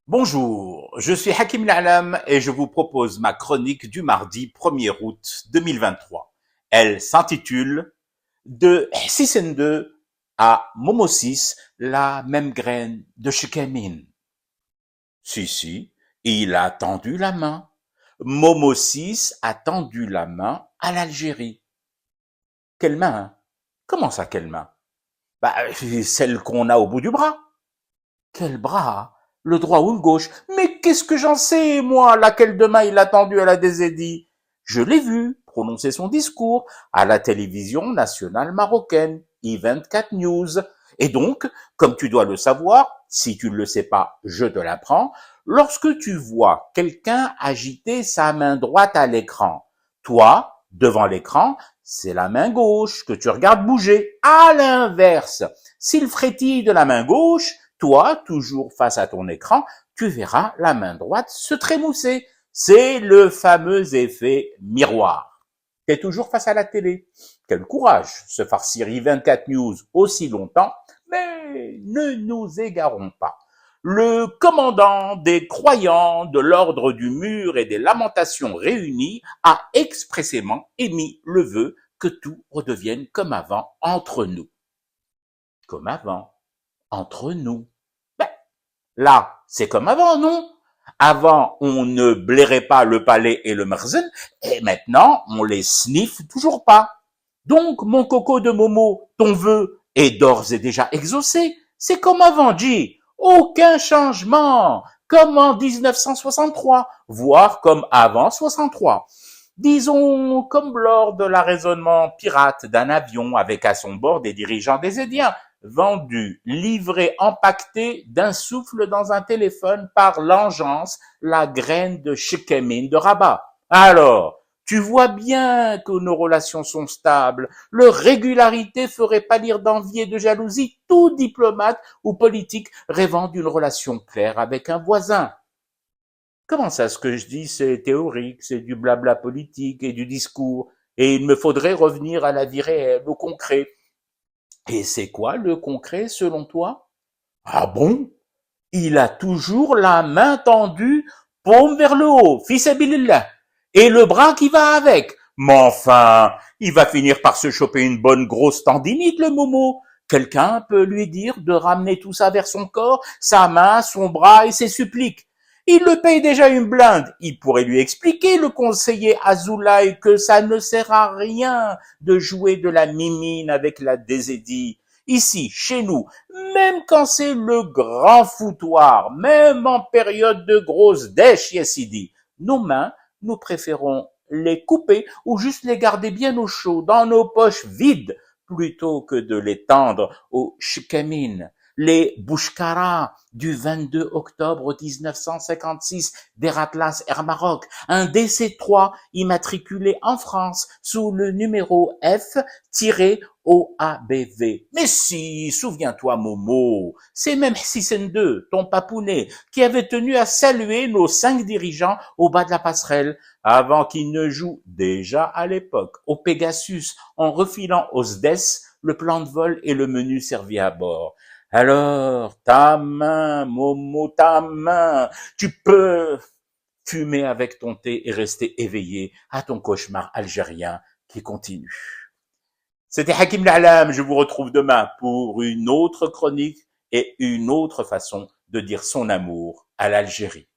Bonjour, je suis Hakim L'Alam et je vous propose ma chronique du mardi 1er août 2023. Elle s'intitule De 6N2 à Momo 6, la même graine de Chikamin. Si, il a tendu la main. Momo 6 a tendu la main à l'Algérie. Quelle main? Comment ça, quelle main? Bah, celle qu'on a au bout du bras. Quel bras? Le droit ou le gauche? Mais qu'est-ce que j'en sais, moi, laquelle de main il a tendu à la Désédie? Je l'ai vu prononcer son discours à la télévision nationale marocaine, I24 News. Et donc, comme tu dois le savoir, si tu ne le sais pas, je te l'apprends, lorsque tu vois quelqu'un agiter sa main droite à l'écran, toi, devant l'écran, c'est la main gauche que tu regardes bouger. À l'inverse, s'il frétille de la main gauche, toi, toujours face à ton écran, tu verras la main droite se trémousser. C'est le fameux effet miroir. T'es toujours face à la télé. Quel courage, se farcir I24 News aussi longtemps, mais ne nous égarons pas. Le commandant des croyants de l'ordre du mur et des lamentations réunis a expressément émis le vœu que tout redevienne comme avant entre nous. Comme avant, entre nous. Ben, là, c'est comme avant, non? Avant, on ne blairait pas le palais et le merzen, et maintenant, on les sniffe toujours pas. Donc, mon coco de Momo, ton vœu est d'ores et déjà exaucé. C'est comme avant, G. Aucun changement. Comme en 1963, voire comme avant 63. Disons, comme lors de l'arraisonnement pirate d'un avion avec à son bord des dirigeants des Édiens, vendu, livré, empaqueté d'un souffle dans un téléphone par l'engeance, la graine de Chekemine de Rabat. Alors, tu vois bien que nos relations sont stables. Leur régularité ferait pâlir d'envie et de jalousie tout diplomate ou politique rêvant d'une relation claire avec un voisin. Comment ça, ce que je dis, c'est théorique, c'est du blabla politique et du discours, et il me faudrait revenir à la vie réelle, au concret. Et c'est quoi le concret selon toi? Ah bon? Il a toujours la main tendue, paume vers le haut, fils Abilillah, et le bras qui va avec. Mais enfin, il va finir par se choper une bonne grosse tendinite, le Momo. Quelqu'un peut lui dire de ramener tout ça vers son corps, sa main, son bras et ses suppliques. Il le paye déjà une blinde. Il pourrait lui expliquer, le conseiller Azoulay, que ça ne sert à rien de jouer de la mimine avec la Désédie. Ici, chez nous, même quand c'est le grand foutoir, même en période de grosse dèche, Yassidi, nos mains, nous préférons les couper ou juste les garder bien au chaud, dans nos poches vides, plutôt que de les tendre aux chkamines. Les Bouchkara du 22 octobre 1956 d'Eratlas Air Maroc, un DC-3 immatriculé en France sous le numéro F-OABV. Mais si, souviens-toi Momo, c'est même Sissende, ton papounet, qui avait tenu à saluer nos 5 dirigeants au bas de la passerelle, avant qu'ils ne jouent déjà à l'époque au Pegasus en refilant au SDES le plan de vol et le menu servi à bord. Alors, ta main, Momo, ta main, tu peux fumer avec ton thé et rester éveillé à ton cauchemar algérien qui continue. C'était Hakim L'Alam, je vous retrouve demain pour une autre chronique et une autre façon de dire son amour à l'Algérie.